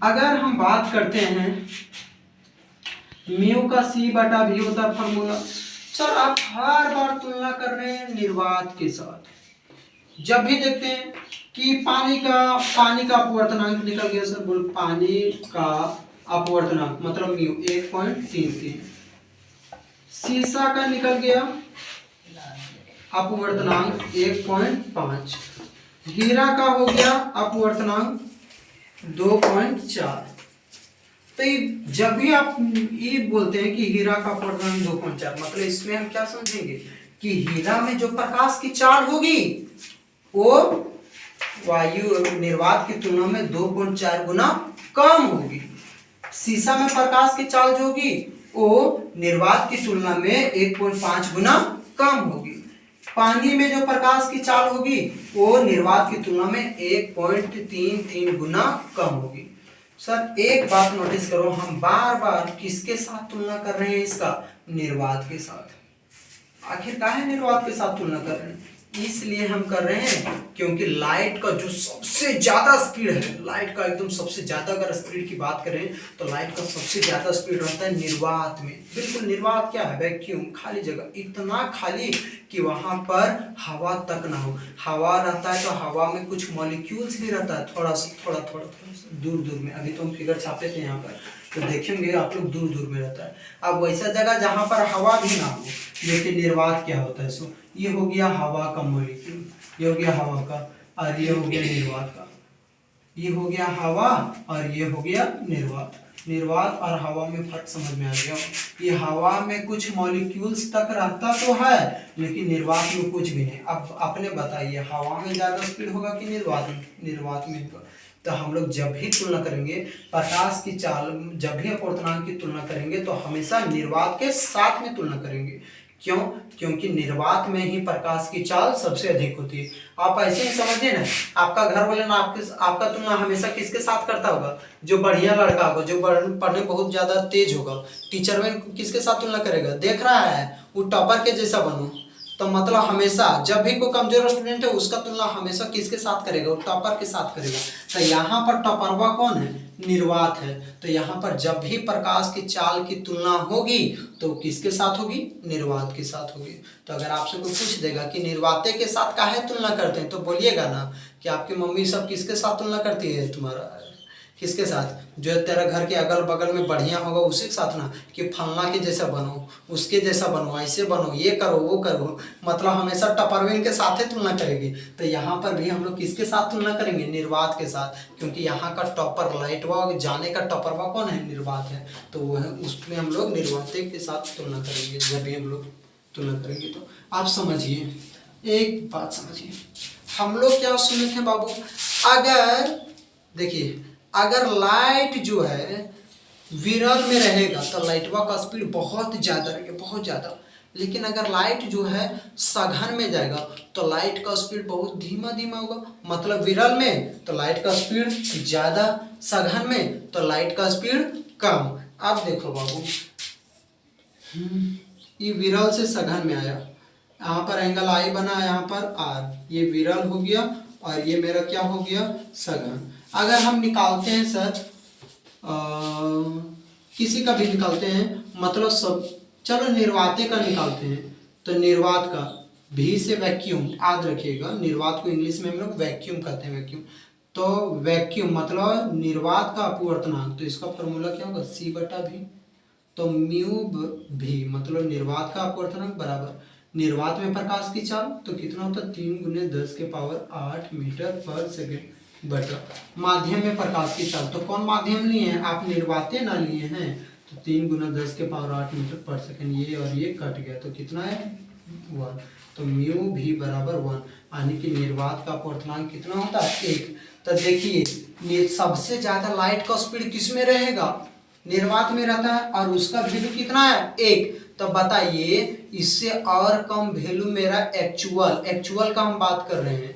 अगर हम बात करते हैं म्यू का C/V होता है फॉर्मूला। सर आप हर बार तुलना कर रहे हैं निर्वात के साथ। जब भी देखते हैं कि पानी का अपवर्तनांक निकल गया सर, बोल पानी का अपवर्तनांक मतलब म्यू 1.33, शीशा का निकल गया अपवर्तनांक 1.5, हीरा का हो गया अपवर्तनांक 2.4। तो जब भी आप ये बोलते हैं कि हीरा का अपवर्तनांक 2.4 मतलब इसमें हम क्या समझेंगे कि हीरा में जो प्रकाश की चाल होगी वो वायु निर्वात की तुलना में 2.4 गुना कम होगी। शीशा में प्रकाश की चाल जो होगी वो निर्वात की तुलना में 1.5 गुना कम होगी। पानी में जो प्रकाश की चाल होगी वो निर्वात की तुलना में 1.33 गुना कम होगी। सर एक बात नोटिस करो, हम बार बार किसके साथ तुलना कर रहे हैं? इसका निर्वात के साथ। आखिर काहे निर्वात के साथ तुलना कर रहे हैं? इसलिए हम कर रहे हैं क्योंकि लाइट का जो सबसे ज्यादा स्पीड है, लाइट का एकदम सबसे ज्यादा अगर स्पीड की बात करें तो लाइट का सबसे ज्यादा स्पीड रहता है निर्वात में। बिल्कुल निर्वात क्या है? वैक्यूम, खाली जगह, इतना खाली कि वहां पर हवा तक ना हो। हवा रहता है तो हवा में कुछ मॉलिक्यूल्स भी रहता है, थोड़ा सा दूर में। अभी तो हम फिगर छापे थे यहाँ पर तो देखेंगे आप लोग दूर में रहता है। अब वैसा जगह जहां पर हवा भी ना हो, लेकिन निर्वात क्या होता है? सो ये हो गया हवा का मॉलिक्यूल, ये हो गया हवा का, और ये हो गया निर्वात का। ये हो गया हवा और ये हो गया निर्वात। निर्वात और हवा में फर्क समझ में आ गया। ये हवा में कुछ मॉलिक्यूल्स तक रहता तो है, लेकिन निर्वात में कुछ भी नहीं। अब अपने बताइए, हवा में ज़्यादा स्पीड होगा कि निर्वात में? निर्वात में होगा। तो हम लोग जब भी तुलना करेंगे प्रकाश की चाल, जब भी अपवर्तनांक की तुलना करेंगे तो हमेशा निर्वात के साथ में तुलना करेंगे। क्यों? क्योंकि निर्वात में ही प्रकाश की चाल सबसे अधिक होती है। आप ऐसे ही समझिए ना, आपका घर वाले ना आपका तुलना हमेशा किसके साथ करता होगा? जो बढ़िया लड़का होगा, जो पढ़ने बहुत ज्यादा तेज होगा, टीचर में किसके साथ तुलना करेगा? देख रहा है वो टॉपर के जैसा बनो, तो मतलब हमेशा जब भी कोई कमजोर स्टूडेंट है उसका तुलना हमेशा किसके साथ करेगा? वो टॉपर के साथ करेगा। तो यहाँ पर टॉपरवा कौन है? निर्वात है। तो यहाँ पर जब भी प्रकाश की चाल की तुलना होगी तो किसके साथ होगी? निर्वात के साथ होगी। तो अगर आपसे कोई पूछ देगा कि निर्वाते के साथ काहे तुलना करते हैं, तो बोलिएगा ना कि आपकी मम्मी सब किसके साथ तुलना करती है? तुम्हारा किसके साथ? जो तेरा घर के अगल बगल में बढ़िया होगा उसी के साथ ना, कि फलना के जैसा बनो, उसके जैसा बनो, ऐसे बनो, ये करो वो करो, मतलब हमेशा टपरवेल के साथ ही तुलना करेगी। तो यहाँ पर भी हम लोग किसके साथ तुलना करेंगे? निर्वात के साथ, क्योंकि यहाँ का टॉपर लाइटवा जाने का टॉपरवा कौन है? निर्वात है। तो वो है, उसमें हम लोग निर्वाते के साथ तुलना करेंगे। जब भी हम लोग तुलना करेंगे तो आप समझिए, एक बात समझिए, हम लोग क्या सुने थे बाबू? अगर देखिए, अगर लाइट जो है विरल में रहेगा तो लाइटवा का स्पीड बहुत ज़्यादा रहेगा, बहुत ज़्यादा। लेकिन अगर लाइट जो है सघन में जाएगा तो लाइट का स्पीड बहुत धीमा धीमा होगा। मतलब विरल में तो लाइट का स्पीड ज़्यादा, सघन में तो लाइट का स्पीड कम। अब देखो बाबू, ये विरल से सघन में आया, यहाँ पर एंगल आई बना, यहाँ पर आर, ये विरल हो गया और ये मेरा क्या हो गया? सघन। अगर हम निकालते हैं सर किसी का भी निकालते हैं, मतलब सब, चलो निर्वाते का निकालते हैं, तो निर्वात का भी से वैक्यूम, याद रखिएगा निर्वात को इंग्लिश में हम लोग वैक्यूम कहते हैं, वैक्यूम। तो वैक्यूम मतलब निर्वात का अपवर्तनांक, तो इसका फॉर्मूला क्या होगा? सी बटा भी। तो म्यू भी मतलब निर्वात का अपवर्तनांक बराबर निर्वात में प्रकाश की चाल, तो कितना होता है? 3 × 10⁸ मीटर पर सेकेंड बटा माध्यम में प्रकाश की चाल। तो कौन माध्यम लिए हैं आप? निर्वाते ना लिए हैं, तो 3 × 10⁸ मीटर पर सेकेंड, ये और ये कट गया तो कितना है? 1। तो म्यू भी बराबर 1, यानी कि निर्वात का अपवर्तनांक कितना होता है? 1। तो देखिए सबसे ज्यादा लाइट का स्पीड किस में रहेगा? निर्वात में रहता है, और उसका वैल्यू कितना है? 1। तो बताइए इससे और कम वैल्यू मेरा एक्चुअल का हम बात कर रहे हैं,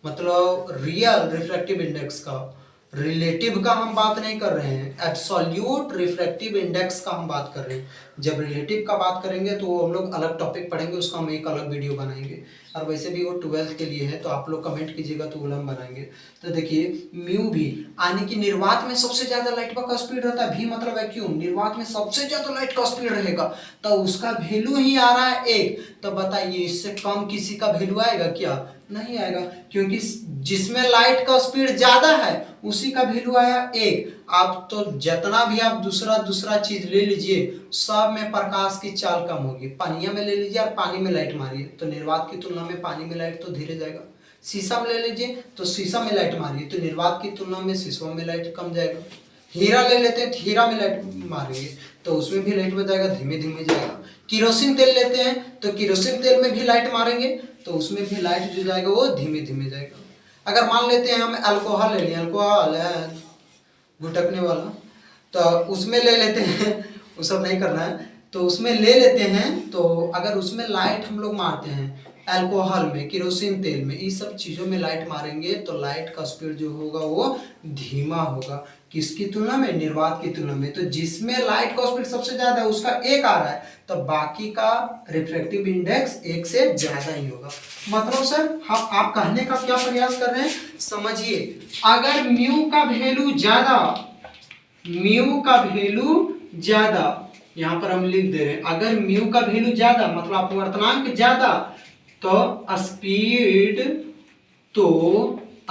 मतलब रियल रिफ्रैक्टिव इंडेक्स का, रिलेटिव का हम बात नहीं कर रहे हैं, एब्सोल्यूट रिफ्रैक्टिव इंडेक्स का हम बात कर रहे हैं। जब रिलेटिव का बात करेंगे तो हम लोग अलग टॉपिक पढ़ेंगे, उसका हम एक अलग वीडियो बनाएंगे, और वैसे भी वो 12th के लिए है, तो आप लोग कमेंट कीजिएगा तो वो हम बनाएंगे। तो देखिए म्यू भी, यानी कि निर्वात में सबसे ज्यादा लाइट का स्पीड रहता है, भी मतलब वैक्यूम, निर्वात में सबसे ज्यादा लाइट का स्पीड रहेगा, तो उसका वैल्यू ही आ रहा है 1। तो बताइए इससे कम किसी का वैल्यू आएगा क्या? नहीं आएगा, क्योंकि जिसमें लाइट का स्पीड ज्यादा है उसी का वैल्यू आया 1। आप तो जितना भी आप दूसरा चीज ले लीजिए, सब में प्रकाश की चाल कम होगी। पानिया में ले लीजिए और पानी में लाइट मारिए तो निर्वात की तुलना में पानी में लाइट तो धीरे जाएगा। शीशा में ले लीजिए तो शीशा में लाइट मारिए तो निर्वात की तुलना में शीशा में लाइट कम जाएगा। हीरा ले लेते हैं तो हीरा में लाइट मारेंगे तो उसमें भी लाइट में जाएगा, धीमे धीमे जाएगा। किरोसिन तेल लेते हैं तो किरोसिन तेल में भी लाइट मारेंगे तो उसमें भी लाइट जो जाएगा वो धीमे धीमे जाएगा। अगर मान लेते हैं हम अल्कोहल ले लिया, अल्कोहल है गुटकने वाला, तो उसमें ले लेते हैं, वो सब नहीं करना है, तो उसमें ले लेते हैं, तो अगर उसमें लाइट हम लोग मारते हैं अल्कोहल में, किरोसिन तेल में, इस सब चीज़ों में लाइट मारेंगे तो लाइट का स्पीड जो होगा वो धीमा होगा। किसकी तुलना में? निर्वात की तुलना में। तो जिसमें लाइट का स्पीड सबसे ज़्यादा है उसका 1 आ रहा है, तो बाकी का रिफ्रैक्टिव इंडेक्स 1 से ज़्यादा ही होगा। मतलब सर हम आप कहने का क्या प्रयास कर रहे हैं समझिए, अगर म्यू का वैल्यू ज़्यादा, यहाँ पर हम लिख दे रहे हैं, अगर म्यू का वैल्यू ज़्यादा मतलब अपवर्तनांक ज़्यादा, तो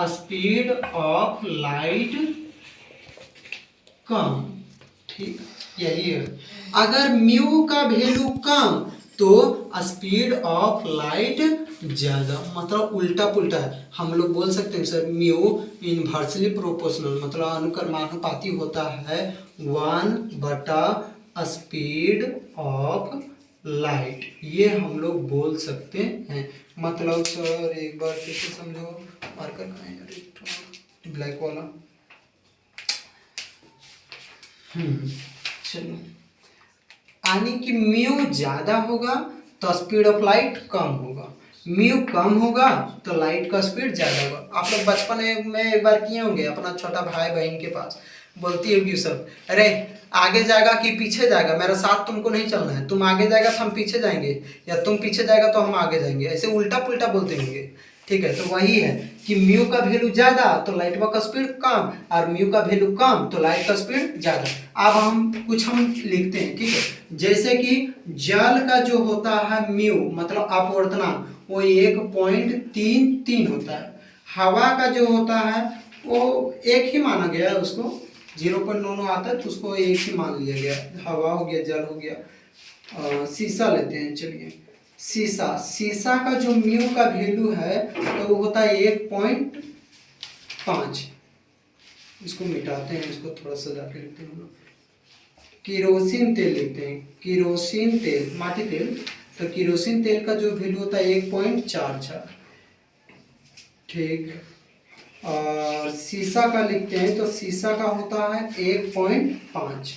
स्पीड ऑफ लाइट कम, ठीक, यही है। अगर म्यू का वैल्यू कम तो स्पीड ऑफ लाइट ज्यादा, मतलब उल्टा पुल्टा है। हम लोग बोल सकते हैं सर म्यू इनवर्सली प्रोपोर्शनल, मतलब अनुक्रमानुपाती होता है 1/स्पीड ऑफ लाइट, ये हम लोग बोल सकते हैं। मतलब सर एक बार फिर से समझो, मार्कर कहाँ है यार, ब्लैक वाला। चलो, यानी कि म्यू ज्यादा होगा तो स्पीड ऑफ लाइट कम होगा, म्यू कम होगा तो लाइट का स्पीड ज्यादा होगा। आप लोग बचपन में एक बार किए होंगे, अपना छोटा भाई बहन के पास बोलती होगी सब, अरे आगे जाएगा कि पीछे जाएगा, मेरा साथ तुमको नहीं चलना है, तुम आगे जाएगा तो हम पीछे जाएंगे, या तुम पीछे जाएगा तो हम आगे जाएंगे, ऐसे उल्टा पुल्टा बोलते होंगे। ठीक है, तो वही है कि म्यू का वैल्यू ज्यादा तो लाइट का स्पीड कम, और म्यू का वैल्यू कम तो लाइट का स्पीड ज्यादा। अब हम लिखते हैं, ठीक है। जैसे कि जल का जो होता है म्यू मतलब अपवर्तनांक, वो 1.33 होता है। हवा का जो होता है वो एक ही माना गया है, उसको 0.99 आता है तो उसको एक ही मान लिया गया। हवा हो गया, जल हो गया। शीशा लेते हैं, चलिए शीशा का जो म्यू का वैल्यू है तो वो होता है 1.5। इसको मिटाते हैं, इसको थोड़ा सजा के लिखते हैं हम लोग। केरोसिन तेल लिखते हैं, केरोसिन तेल, माटी तेल, तो केरोसिन तेल का जो वैल्यू होता है 1.44। ठीक, और शीशा का लिखते हैं तो शीशा का होता है 1.5।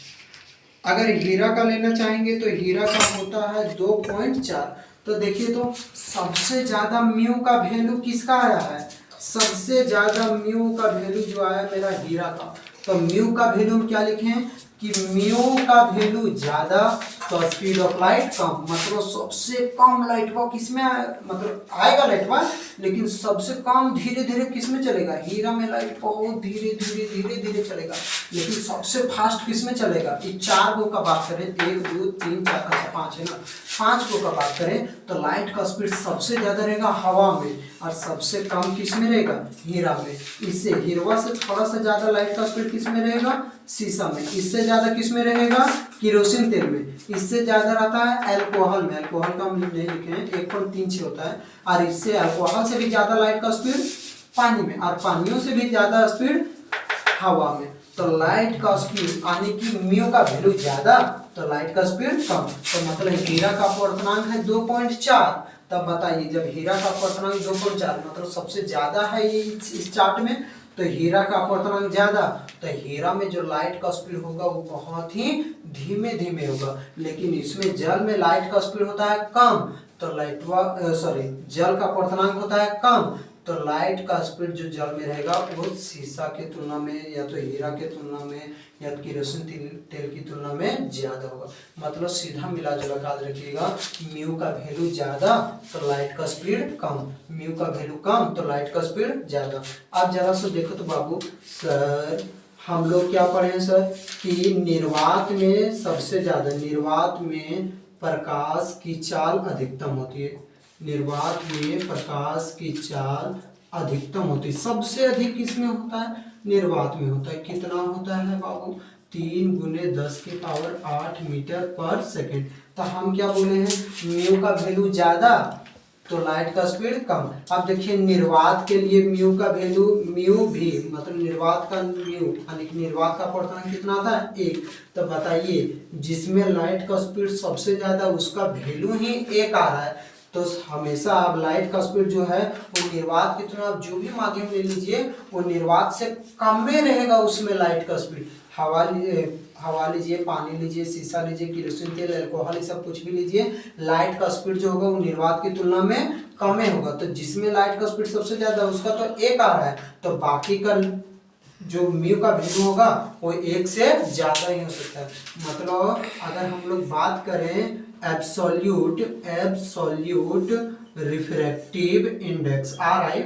अगर हीरा का लेना चाहेंगे तो हीरा का होता है 2.4। तो देखिए, तो सबसे ज्यादा म्यू का वैल्यू किसका आया है, सबसे ज्यादा म्यू का वैल्यू जो आया मेरा हीरा का। तो म्यू का वैल्यू क्या लिखें कि म्यू का वैल्यू ज्यादा तो स्पीड ऑफ लाइट कम, मतलब सबसे कम लाइट का किसमें मतलब आएगा लाइट का, लेकिन सबसे कम धीरे धीरे किसमें चलेगा, हीरा में लाइट बहुत धीरे धीरे धीरे धीरे चलेगा, लेकिन सबसे फास्ट किसमें चलेगा। ये 4 गो का बात करें, 1 2 3 4, अच्छा 5 है ना, 5 गो का बात करें तो लाइट का स्पीड सबसे ज्यादा रहेगा हवा में, और सबसे कम किसमें रहेगा, हीरा में। इससे हीरवा से थोड़ा सा ज्यादा लाइट का स्पीड किसमें रहेगा, शीशा में। इससे ज्यादा किसमें रहेगा, केरोसिन तेल में। इससे ज्यादा रहता है अल्कोहल में, अल्कोहल का हम नहीं लिखे हैं, 1.36 होता है। और इससे अल्कोहल से भी ज्यादा लाइट का स्पीड पानी में, और पानियों से भी ज्यादा स्पीड हवा में। तो लाइट का स्पीड यानी कि म्यू का वैल्यू ज्यादा तो लाइट का स्पीड कम। तो मतलब हीरा का अपवर्तनांक है 2.4। तब बताइए, जब हीरा का अपवर्तनांक 2.4 मतलब सबसे ज्यादा है इस चार्ट में, तो हीरा का अपवर्तनांक ज्यादा, तो हीरा में जो लाइट का स्पीड होगा वो बहुत ही धीमे धीमे होगा। लेकिन इसमें जल में लाइट का स्पीड होता है कम, तो जल का अपवर्तनांक होता है कम, तो लाइट का स्पीड जो जल में रहेगा वो शीशा के तुलना में, या तो हीरा के तुलना में, या केरोसिन तेल की तुलना में ज्यादा होगा। मतलब सीधा मिला जुला याद रखिएगा, म्यू का वैल्यू ज्यादा तो लाइट का स्पीड कम, म्यू का वैल्यू कम तो लाइट का स्पीड ज्यादा। आप जरा सा देखो तो बाबू, सर हम लोग क्या पढ़े हैं सर कि निर्वात में सबसे ज्यादा, निर्वात में प्रकाश की चाल अधिकतम होती है, निर्वात में प्रकाश की चाल अधिकतम होती है। सबसे अधिक किसमें होता है, निर्वात में होता है। कितना होता है बाबू, 3 × 10⁸ मीटर पर सेकेंड। तो हम क्या बोले हैं, म्यू का वैल्यू ज्यादा तो लाइट का स्पीड कम। अब देखिए निर्वात के लिए म्यू का वैल्यू, म्यू भी मतलब निर्वात का म्यू यानी कि निर्वात का अपवर्तनांक कितना आता है 1। तो बताइए जिसमें लाइट का स्पीड सबसे ज्यादा उसका वैल्यू ही 1 आ रहा है, तो हमेशा आप लाइट का स्पीड जो है वो निर्वात की तुलना, जो भी माध्यम ले लीजिए वो निर्वात से कम में रहेगा उसमें लाइट का स्पीड। हवा लीजिए, पानी लीजिए, शीशा लीजिए, केरोसिन तेल, अल्कोहल, ये सब कुछ भी लीजिए, लाइट का स्पीड जो होगा वो निर्वात की तुलना में कम होगा। तो जिसमें लाइट का स्पीड सबसे ज्यादा उसका तो 1 आ रहा है, तो बाकी का जो म्यू का वैल्यू होगा वो 1 से ज्यादा ही हो सकता है। मतलब अगर हम लोग बात करें absolute refractive index, RI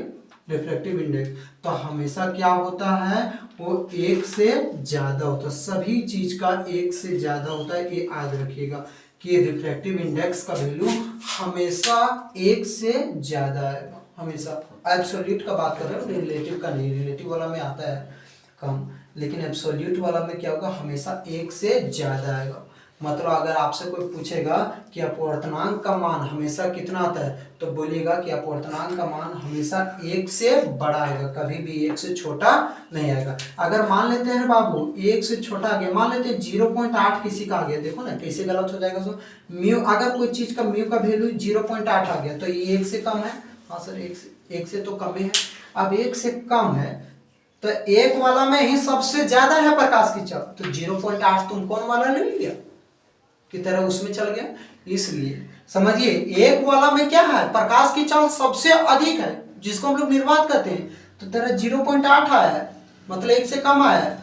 refractive index, तो हमेशा क्या होता है वो 1 से ज्यादा होता है। सभी चीज का 1 से ज्यादा होता है, ये याद रखिएगा कि रिफ्रैक्टिव इंडेक्स का वैल्यू हमेशा 1 से ज्यादा है। हमेशा एब्सोल्यूट का बात कर रहे हैं, रिलेटिव का नहीं, रिलेटिव वाला में आता है कम, लेकिन एब्सोल्यूट वाला में क्या होगा, हमेशा 1 से ज्यादा आएगा। मतलब अगर आपसे कोई पूछेगा कि अपवर्तनांक का मान हमेशा कितना आता है, तो बोलिएगा कि अपवर्तनांक का मान हमेशा 1 से बड़ा आएगा, कभी भी 1 से छोटा नहीं आएगा। अगर मान लेते हैं बाबू 1 से छोटा आ गया, मान लेते हैं 0.8 किसी का आ गया, देखो ना कैसे गलत हो जाएगा। सो म्यू, अगर कोई चीज का म्यू का वैल्यू 0.8 आ गया तो ये 1 से कम है। हाँ सर, 1 से तो कम ही है। अब 1 से कम है तो 1 वाला में ही सबसे ज्यादा है प्रकाश की चाल, तो 0.8 तुम कौन वाला ले लिया की तरह उसमें चल गया। इसलिए समझिए 1 वाला में क्या है, प्रकाश की चाल सबसे अधिक है, जिसको हम लोग निर्वात कहते हैं। तो तेरा 0.8 आया है, मतलब 1 से कम आया है,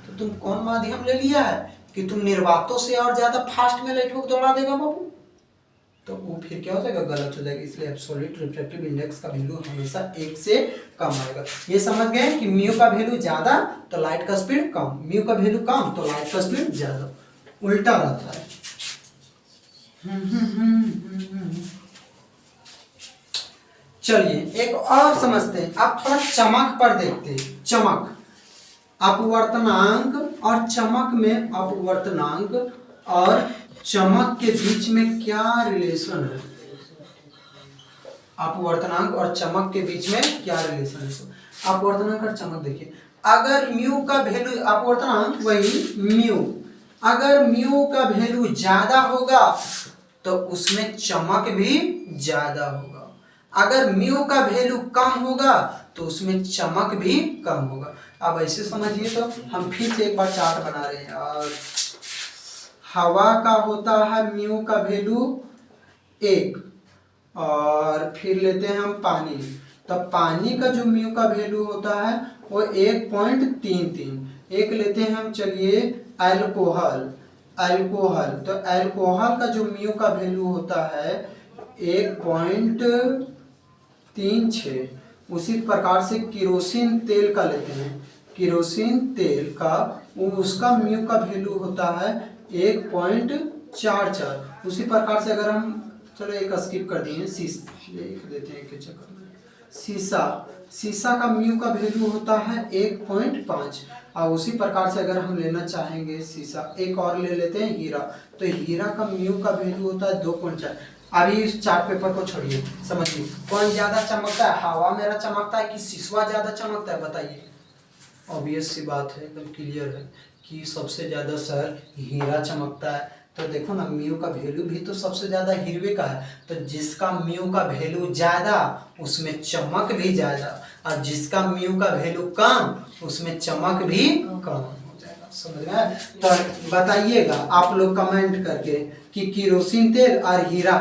तो तुम कौन माध्यम ले लिया है कि तुम निर्वातों से और ज्यादा फास्ट में लाइट को दौड़ा देगा बाबू, तो वो फिर क्या हो जाएगा, गलत हो जाएगा। इसलिए एब्सोल्यूट रिफ्रैक्टिव इंडेक्स का वैल्यू हमेशा 1 से कम आएगा। ये समझ गए कि म्यू का वैल्यू ज्यादा तो लाइट का स्पीड कम, म्यू का वैल्यू कम तो लाइट का स्पीड ज्यादा, उल्टा रहता है। चलिए एक और समझते हैं, आप थोड़ा चमक पर देखते हैं। चमक, अपवर्तनांक और चमक में, अपवर्तनांक और चमक के बीच में क्या रिलेशन है, अपवर्तनांक और चमक के बीच में क्या रिलेशन है। अपवर्तनांक और चमक देखिए, अगर म्यू का वैल्यू, अपवर्तनांक वही म्यू, अगर म्यू का वैल्यू ज्यादा होगा तो उसमें चमक भी ज्यादा होगा, अगर म्यू का वैल्यू कम होगा तो उसमें चमक भी कम होगा। अब ऐसे समझिए, तो हम फिर से एक बार चार्ट बना रहे हैं। और हवा का होता है म्यू का वैल्यू 1, और फिर लेते हैं हम पानी, तो पानी का जो म्यू का वैल्यू होता है वो 1.33। एक लेते हैं हम, चलिए अल्कोहल, अल्कोहल, तो अल्कोहल का जो म्यू का वैल्यू होता है 1.36। उसी प्रकार से केरोसिन तेल का लेते हैं, केरोसिन तेल का उसका म्यू का वैल्यू होता है 1.44। उसी प्रकार से अगर हम, चलो एक स्किप कर दिए, लिख देते हैं के चक्कर में, शीशा, शीशा का म्यू का वैल्यू होता है 1.5। और उसी प्रकार से अगर हम लेना चाहेंगे शीशा, एक और ले लेते हैं हीरा, तो हीरा का म्यू का वैल्यू होता है 2.4। अभी इस चार्ट पेपर को छोड़िए, समझिए कौन ज्यादा चमकता है, हवा मेरा चमकता है कि शीशा ज्यादा चमकता है, बताइए। ऑब्वियस सी बात है, एकदम क्लियर है कि सबसे ज्यादा सर हीरा चमकता है। तो देखो ना, म्यू का वैल्यू भी तो सबसे ज्यादा हीरे का है, तो जिसका म्यू का वैल्यू ज्यादा उसमें चमक भी ज्यादा, और जिसका म्यू का वैल्यू कम उसमें चमक भी कम हो जाएगा। समझ में? तो बताइएगा आप लोग कमेंट करके कि केरोसिन तेल और हीरा